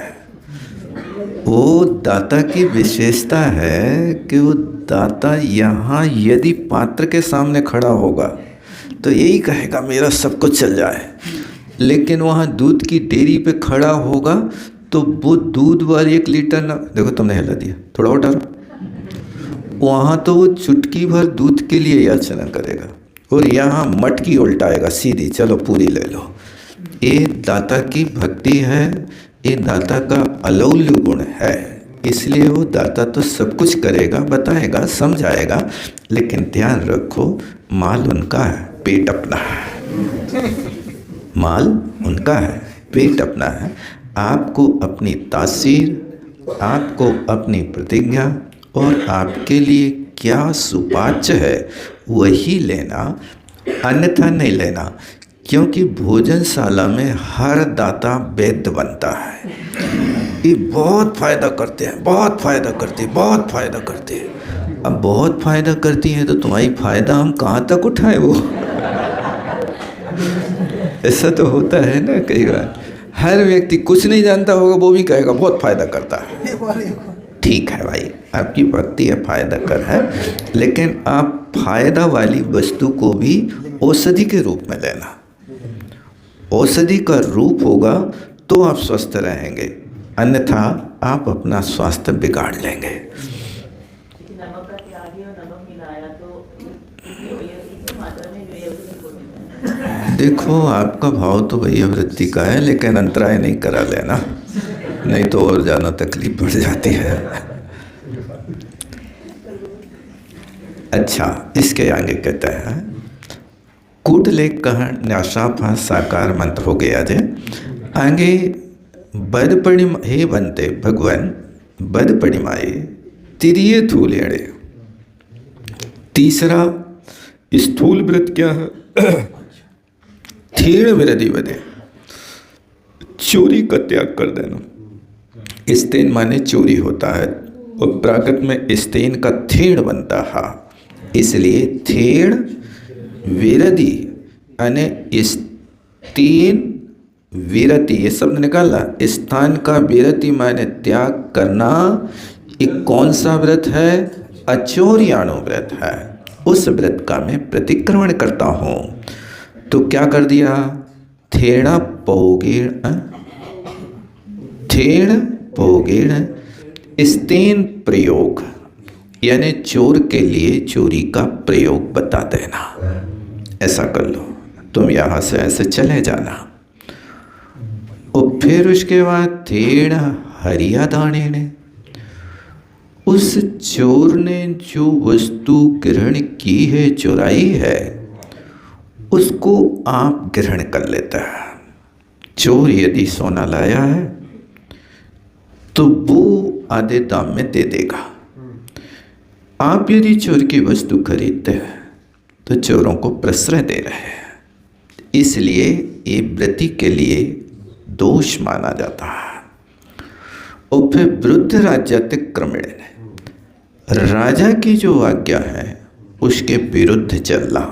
वो दाता की विशेषता है कि वो दाता यहाँ यदि पात्र के सामने खड़ा होगा तो यही कहेगा मेरा सब कुछ चल जाए, लेकिन वहाँ दूध की डेयरी पे खड़ा होगा तो वो दूध वाली 1 लीटर ना, देखो तुमने हिला दिया, थोड़ा और डालो, वहाँ तो वो चुटकी भर दूध के लिए याचना करेगा और यहाँ मटकी उल्टाएगा सीधी, चलो पूरी ले लो। ये दाता की भक्ति है, ये दाता का अलौल्य गुण है। इसलिए वो दाता तो सब कुछ करेगा, बताएगा, समझाएगा, लेकिन ध्यान रखो माल उनका है, पेट अपना है। माल उनका है, पेट अपना है। आपको अपनी तासीर, आपको अपनी प्रतिज्ञा और आपके लिए क्या सुपाच्य है वही लेना, अन्यथा नहीं लेना, क्योंकि भोजनशाला में हर दाता वैद्य बनता है। ये बहुत फ़ायदा करते हैं, बहुत फ़ायदा करते हैं, बहुत फ़ायदा करते हैं। अब बहुत फ़ायदा करती हैं तो तुम्हारी फ़ायदा हम कहाँ तक उठाएं वो ऐसा तो होता है ना कई बार। हर व्यक्ति कुछ नहीं जानता होगा वो भी कहेगा बहुत फ़ायदा करता है। ठीक है भाई, आपकी भक्ति है, फ़ायदा कर है, लेकिन आप फ़ायदा वाली वस्तु को भी औषधि के रूप में लेना। औषधि का रूप होगा तो आप स्वस्थ रहेंगे, अन्यथा आप अपना स्वास्थ्य बिगाड़ लेंगे। नमक का त्यागी और नमक मिलाया तो इतनी मात्रा में व्यय। देखो आपका भाव तो भैया वृत्ति का है, लेकिन अंतराय नहीं करा लेना, नहीं तो और ज़्यादा तकलीफ बढ़ जाती है। अच्छा, इसके आगे कहते हैं कूट लेख कह न्यासाफा साकार मंत्र हो गया जे। आगे बद परिम हे बनते भगवान बद परिमाए तिरिये थूलेड़े। तीसरा स्थूल व्रत क्या है? थीड़ विरधि बदे, चोरी का त्याग कर देना। स्तेन माने चोरी होता है और प्राकृत में स्तेन का थेड़ बनता है, इसलिए थेड़ विरधि यानी स्तेन विरति, ये शब्द निकालना। स्थान का विरति माने त्याग करना। ये कौन सा व्रत है? अचौरियाणु व्रत है। उस व्रत का मैं प्रतिक्रमण करता हूँ। तो क्या कर दिया? थेड़ा पोगेड़, थेड़ पोगेड़ स्तेन प्रयोग, यानी चोर के लिए चोरी का प्रयोग बता देना। ऐसा कर लो, तुम यहाँ से ऐसे चले जाना। और फिर उसके बाद थेड़ हरिया दाने ने, उस चोर ने जो वस्तु ग्रहण की है, चुराई है, उसको आप ग्रहण कर लेता है। चोर यदि सोना लाया है तो वो आधे दाम में दे देगा। आप यदि चोर की वस्तु खरीदते हैं तो चोरों को प्रश्रय दे रहे हैं, इसलिए ये व्रति के लिए दोष माना जाता है। और फिर वृद्ध राज्यातिक्रमण, राजा की जो आज्ञा है उसके विरुद्ध चलना।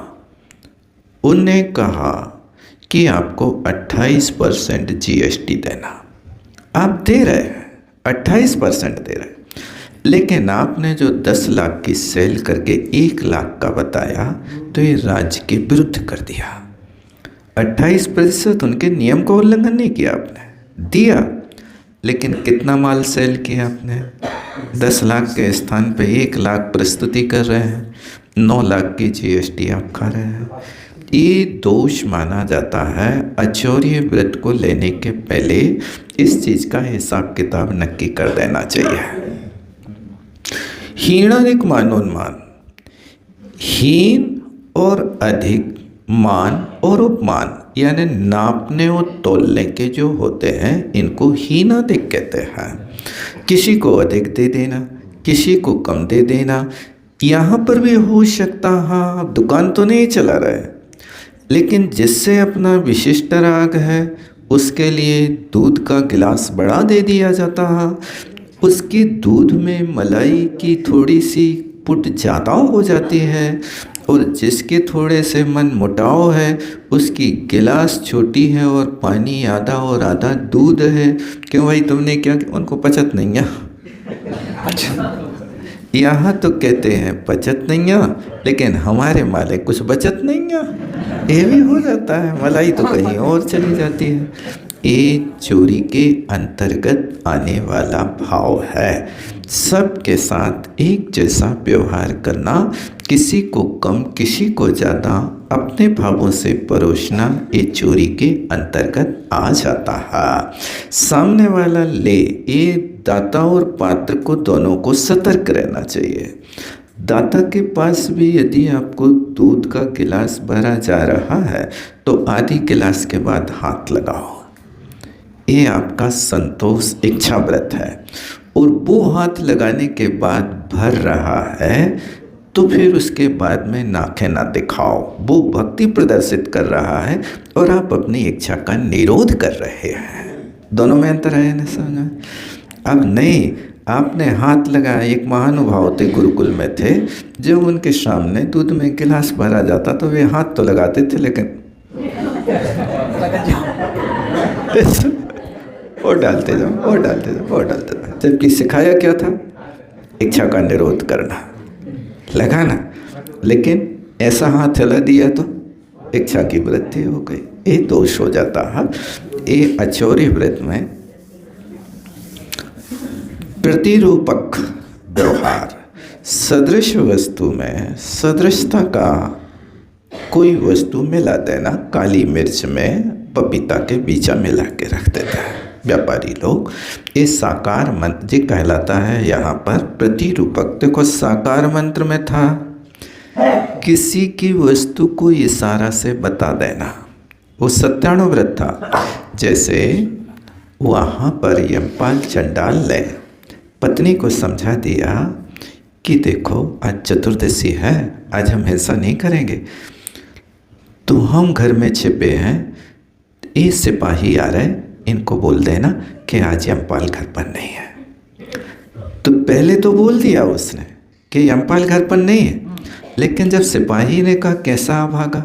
उनने कहा कि आपको 28% GST देना, आप दे रहे हैं, 28% दे रहे हैं, लेकिन आपने जो 10 लाख की सेल करके 1 लाख का बताया तो ये राज्य के विरुद्ध कर दिया। 28% उनके नियम का उल्लंघन नहीं किया आपने, दिया, लेकिन कितना माल सेल किया आपने? 10 लाख के स्थान पे 1 लाख प्रस्तुति कर रहे हैं, 9 लाख की GST आप खा रहे हैं। ये दोष माना जाता है। अचौर्य व्रत को लेने के पहले इस चीज़ का हिसाब किताब नक्की कर देना चाहिए। हीणाधिक मानोन्मान, हीन और अधिक, मान और उपमान, यानी नापने और तोलने के जो होते हैं इनको हीनाधिक कहते हैं। किसी को अधिक दे देना, किसी को कम दे देना। यहाँ पर भी हो सकता, हाँ दुकान तो नहीं चला रहे, लेकिन जिससे अपना विशिष्ट राग है उसके लिए दूध का गिलास बड़ा दे दिया जाता है, उसकी दूध में मलाई की थोड़ी सी पुट ज़्यादा हो जाती है, और जिसके थोड़े से मन मुटाव है उसकी गिलास छोटी है और पानी आधा और आधा दूध है। क्यों भाई, तुमने क्या, उनको पचत नहीं है। यहाँ तो कहते हैं बचत नहीं है, लेकिन हमारे माले कुछ बचत नहीं है। ये भी हो जाता है, मलाई तो कहीं और चली जाती है। ये चोरी के अंतर्गत आने वाला भाव है। सबके साथ एक जैसा व्यवहार करना, किसी को कम किसी को ज़्यादा अपने भावों से परोसना, ये चोरी के अंतर्गत आ जाता है। सामने वाला ले, ये दाता और पात्र को दोनों को सतर्क रहना चाहिए। दाता के पास भी यदि आपको दूध का गिलास भरा जा रहा है तो आधी गिलास के बाद हाथ लगाओ। ये आपका संतोष इच्छा व्रत है। और वो हाथ लगाने के बाद भर रहा है तो फिर उसके बाद में नाखें ना दिखाओ। वो भक्ति प्रदर्शित कर रहा है और आप अपनी इच्छा का निरोध कर रहे हैं। दोनों में अंतर है ना, समझा? अब नहीं, आपने हाथ लगाया। एक महानुभाव थे, गुरुकुल में थे, जब उनके सामने दूध में गिलास भरा जाता तो वे हाथ तो लगाते थे, लेकिन और डालते जाओ और डालते जाओ और डालते जाओ। जबकि सिखाया क्या था? इच्छा का निरोध करना, लगाना। लेकिन ऐसा हाथ हिला दिया तो इच्छा की वृद्धि हो गई। ये दोष हो जाता है। ये अचौरी व्रत में प्रतिरूपक व्यवहार, सदृश वस्तु में सदृशता का कोई वस्तु मिला देना। काली मिर्च में पपीता के बीजा मिला के रख देता है व्यापारी लोग। ये साकार मंत्र जी कहलाता है। यहाँ पर प्रतिरूपक, देखो साकार मंत्र में था किसी की वस्तु को इशारा से बता देना, वो सत्यानुव्रत था। जैसे वहाँ पर यमपाल चंडाल ने पत्नी को समझा दिया कि देखो आज चतुर्दशी है, आज हम ऐसा नहीं करेंगे, तो हम घर में छिपे हैं, ये सिपाही आ रहे, इनको बोल देना कि आज यमपाल घर पर नहीं है। तो पहले तो बोल दिया उसने कि यमपाल घर पर नहीं है, लेकिन जब सिपाही ने कहा कैसा भागा,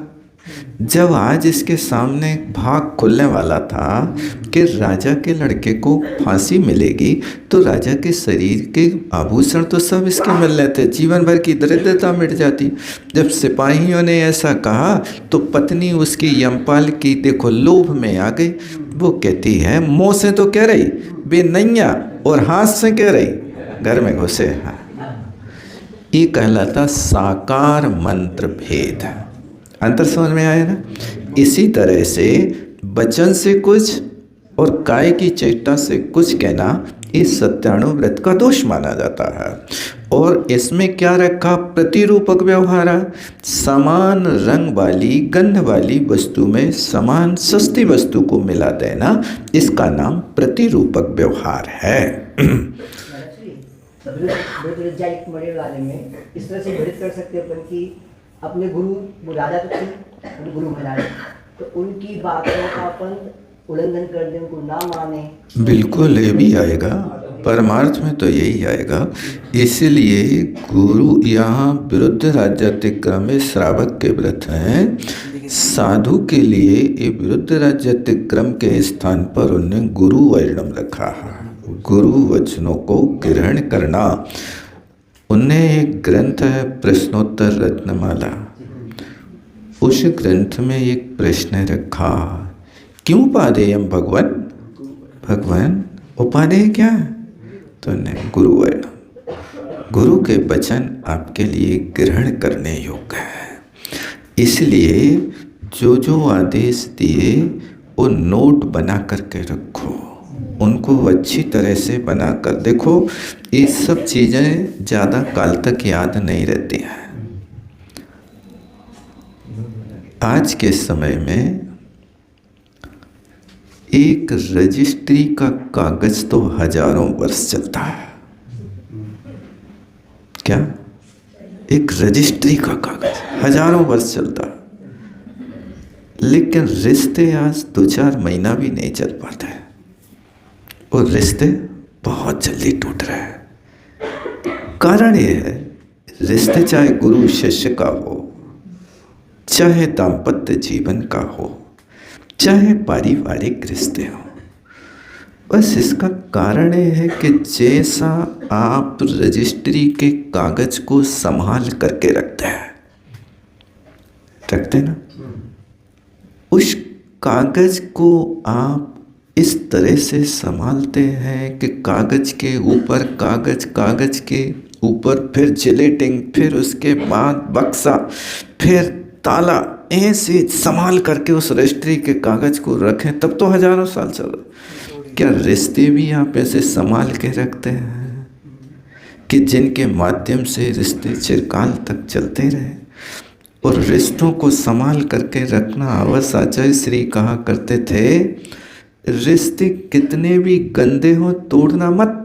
जब आज इसके सामने भाग खुलने वाला था कि राजा के लड़के को फांसी मिलेगी, तो राजा के शरीर के आभूषण तो सब इसके मिल रहे थे, जीवन भर की दरिद्रता मिट जाती। जब सिपाहियों ने ऐसा कहा तो पत्नी उसकी यमपाल की देखो लोभ में आ गई। वो कहती है मुँह से तो कह रही बेनैया और हाथ से कह रही घर में घुसे हैं। ये कहलाता साकार मंत्र भेद। अंतर समझ में आया ना? इसी तरह से वचन से कुछ और काय की चेष्टा से कुछ कहना, इस सत्यानुव्रत का दोष माना जाता है। और इसमें क्या रखा? प्रतिरूपक व्यवहार। समान रंग वाली गंध वाली वस्तु में समान सस्ती वस्तु को मिला देना, इसका नाम प्रतिरूपक व्यवहार है। वाले में इस तरह से भ्रमित कर सकते हैं अपन की अपने गुरु, वो राजा तो थे, गुरु महाराज, तो उनकी बातों का अपन उल्लंघन कर दें, उनको ना माने। बिल्कुल ये भी आएगा, परमार्थ में तो यही आएगा। इसलिए गुरु यहाँ विरुद्ध राज्यातिक्रम में श्रावक के व्रत हैं। साधु के लिए ये विरुद्ध राज्यातिक्रम के स्थान पर उन्होंने गुरु वर्णम रखा है। गुरु वचनों को ग्रहण करना। उन्हें एक ग्रंथ है प्रश्नोत्तर रत्नमाला, उस ग्रंथ में एक प्रश्न रखा, क्यों उपादेयम भगवान? भगवान उपादेय क्या है? तो नहीं, गुरु वर्ण, गुरु के वचन आपके लिए ग्रहण करने योग्य है। इसलिए जो जो आदेश दिए वो नोट बना करके रखो, उनको अच्छी तरह से बनाकर देखो। ये सब चीज़ें ज़्यादा काल तक याद नहीं रहती हैं। आज के समय में एक रजिस्ट्री का कागज तो हजारों वर्ष चलता है। क्या? एक रजिस्ट्री का कागज हजारों वर्ष चलता है, लेकिन रिश्ते आज 2-4 महीना भी नहीं चल पाते हैं, और रिश्ते बहुत जल्दी टूट रहे हैं। कारण ये है, रिश्ते चाहे गुरु शिष्य का हो, चाहे दाम्पत्य जीवन का हो, चाहे पारिवारिक रिश्ते हो, बस इसका कारण ये है कि जैसा आप रजिस्ट्री के कागज को संभाल करके रखते ना, उस कागज को आप इस तरह से संभालते हैं कि कागज के ऊपर फिर जिलेटिंग, फिर उसके बाद बक्सा, फिर ताला, ऐसे संभाल करके उस रजिस्ट्री के कागज को रखें, तब तो हजारों साल चल रहा। क्या रिश्ते भी आप ऐसे संभाल के रखते हैं कि जिनके माध्यम से रिश्ते चिरकाल तक चलते रहे? और रिश्तों को संभाल करके रखना अवश्य आचार्य श्री कहा करते थे, रिश्ते कितने भी गंदे हो तोड़ना मत,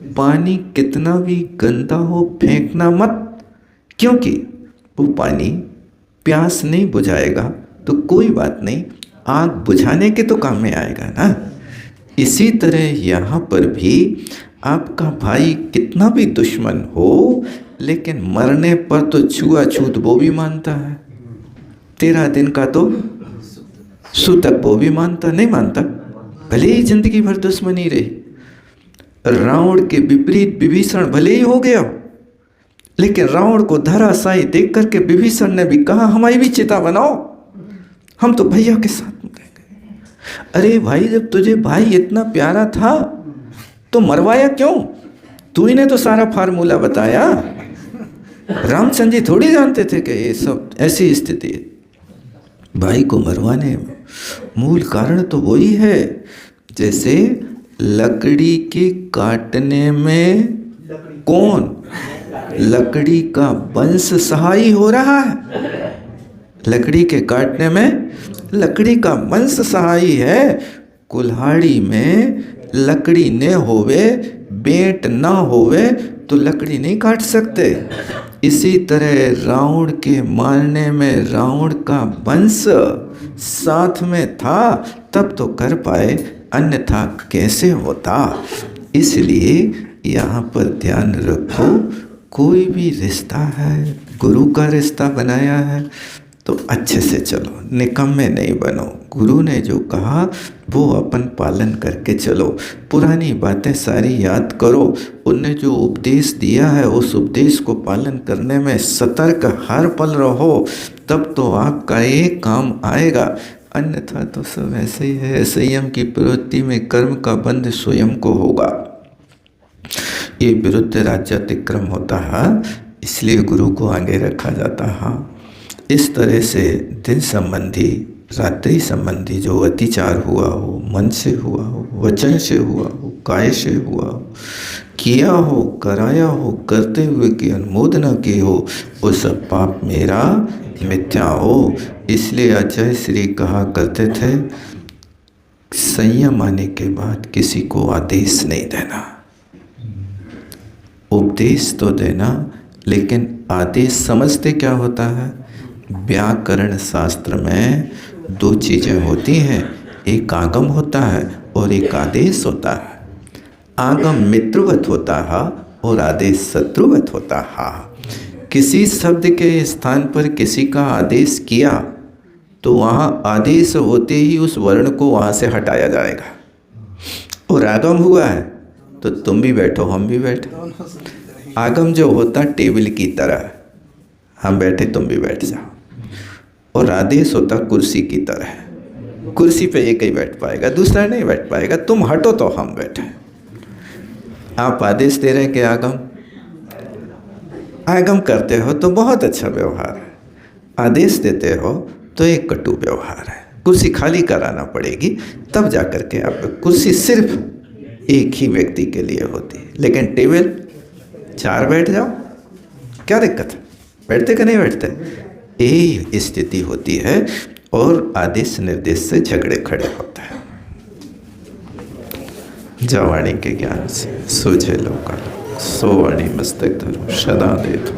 पानी कितना भी गंदा हो फेंकना मत, क्योंकि वो पानी प्यास नहीं बुझाएगा तो कोई बात नहीं, आग बुझाने के तो काम में आएगा ना। इसी तरह यहाँ पर भी आपका भाई कितना भी दुश्मन हो, लेकिन मरने पर तो छुआछूत वो भी मानता है, 13 दिन का तो सूतक वो भी मानता नहीं मानता, भले ही जिंदगी भर दुश्मनी रही। रावण के विपरीत विभीषण भले ही हो गया, लेकिन रावण को धराशायी देख करके विभीषण ने भी कहा हमारी भी चिता बनाओ, हम तो भैया के साथ में गए। अरे भाई, जब तुझे भाई इतना प्यारा था तो मरवाया क्यों? तू ही ने तो सारा फार्मूला बताया। रामचंद्र जी थोड़ी जानते थे कि ये सब ऐसी स्थिति है। भाई को मरवाने में मूल कारण तो वही है, जैसे लकड़ी के काटने में कौन लकड़ी का वंश सहाई हो रहा है, लकड़ी के काटने में लकड़ी का वंश सहाई है। कुल्हाड़ी में लकड़ी न होवे, बेंट ना होवे तो लकड़ी नहीं काट सकते। इसी तरह रावण के मारने में रावण का वंश साथ में था तब तो कर पाए, अन्यथा कैसे होता। इसलिए यहाँ पर ध्यान रखो, कोई भी रिश्ता है, गुरु का रिश्ता बनाया है तो अच्छे से चलो, निकम्मे नहीं बनो। गुरु ने जो कहा वो अपन पालन करके चलो, पुरानी बातें सारी याद करो, उनने जो उपदेश दिया है उस उपदेश को पालन करने में सतर्क हर पल रहो, तब तो आपका एक काम आएगा। अन्यथा तो सब ऐसे ही है। संयम की प्रवृत्ति में कर्म का बंध स्वयं को होगा। ये विरुद्ध राज्यातिक्रम होता है, इसलिए गुरु को आगे रखा जाता है। इस तरह से दिन संबंधी, रात्रि संबंधी जो अतिचार हुआ हो, मन से हुआ हो, वचन से हुआ हो, काय से हुआ हो, किया हो, कराया हो, करते हुए की अनुमोदना की हो, वो सब पाप मेरा मिथ्या हो। इसलिए आचार्य श्री कहा करते थे, संयम आने के बाद किसी को आदेश नहीं देना, उपदेश तो देना, लेकिन आदेश समझते क्या होता है? व्याकरण शास्त्र में 2 चीज़ें होती हैं, एक आगम होता है और एक आदेश होता है। आगम मित्रवत होता है और आदेश शत्रुवत होता है। किसी शब्द के स्थान पर किसी का आदेश किया तो वहाँ आदेश होते ही उस वर्ण को वहाँ से हटाया जाएगा। और आगम हुआ है तो तुम भी बैठो, हम भी बैठे। आगम जो होता टेबल की तरह, हम बैठे तुम भी बैठ जाओ, और आदेश होता कुर्सी की तरह, कुर्सी पे एक ही बैठ पाएगा, दूसरा नहीं बैठ पाएगा, तुम हटो तो हम बैठे। आप आदेश दे रहे हैं कि आगम करते हो तो बहुत अच्छा व्यवहार है, आदेश देते हो तो एक कटु व्यवहार है। कुर्सी खाली कराना पड़ेगी तब जा कर के आप, कुर्सी सिर्फ एक ही व्यक्ति के लिए होती है, लेकिन टेबल 4 बैठ जाओ, क्या दिक्कत है? बैठते कि नहीं बैठते? यही स्थिति होती है और आदेश निर्देश से झगड़े खड़े होते हैं। जवाणी के ज्ञान से सूझे लोका, सो वाणी मस्तक धरो सदा दे दो।